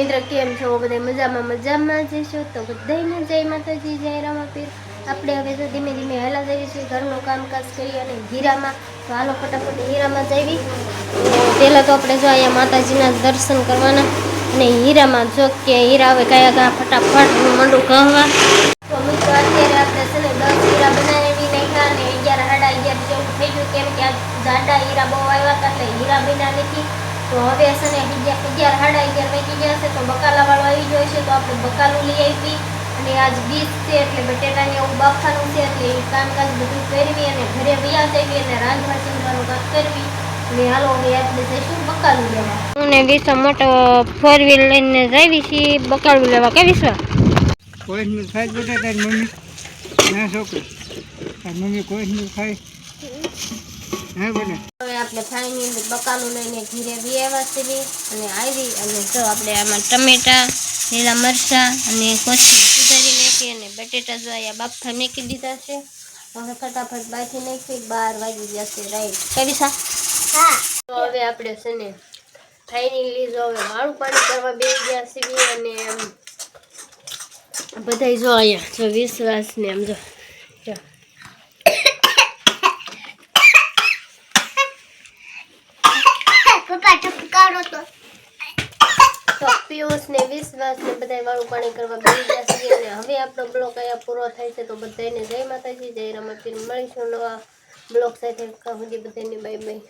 મિત્ર કેમ છો બધા મજામાં જઈશું તો બધાને જય માતાજી જય રામાપીર આપણે હવે તો ધીમે ધીમે હાલા જઈએ છીએ ઘરનું કામકાજ કરી અને હીરામાં તો હાલો ફટાફટ હીરામાં જઈએ તો પહેલાં તો આપણે જો અહીંયા માતાજીના દર્શન કરવાના અને હીરામાં જો કે હીરા હવે કયા ફટાફટ મંડું કહવા તો મિત્રો અત્યારે આપણે છે ને 10 હીરા બનાવી નાખ્યા અને 11 સાડા 11 જેવું થઈ ગયું કેમ કે આ જાડા હીરા બહુ આવ્યા હતા એટલે હીરા બના નથી તો હવે છે ને 11 સાડા 11 વાગી ગયા છે તો બકાલાવાળો આવી ગયો છે તો આપણે બકાલું લઈ આવી અને આજ બીજ છે એટલે બટેટાને એવું બાફવાનું છે એટલે એ કામકાજ બધું કરવી અને ઘરે વ્યા જવી અને રાંધવા ચંદવાનું કામ કરવી અને હાલો હવે આપણે જઈશું બકાલું લેવા હું ને વિશ્વા મોટો 4 વ્હીલ લઈને જાવી છીએ બકાલું લેવા કે વિશ્વા કોઈ નું ખાય બટાટા મમ્મી ના છોકરી મમ્મી કોઈ નું ખાય હા બોલે હવે આપણે ફાઈનલી બકાલું લઈને ઘરે વ્યા છીએ અને આવી અને જો આપણે આમાં ટમેટા લીલા મરચાં અને કોથમીર સુધારી નાખી અને બટેટા જો અહીંયા બાફા મૂકી દીધા છે હવે ફટાફટ બાફી નાખી 12 વાગી ગયા છે રાઈટ કઈ સા હા તો હવે આપણે છે ને ફાઈનલી જો હવે વાળું પાણી કરવા બેસી ગયા છીએ અને બધાય જો અહીંયા જો વિશ્વાસ ને આમ જો પિયુષ ને વિશ્વાસ ને બધા વાળું પાણી કરવા બેસી ગયા છે અને હવે આપણો બ્લોગ અહીંયા પૂરો થાય છે તો બધાને જય માતાજી જય રામાપીર મળીશું નવા બ્લોગ સાથે બધાને બાય બાય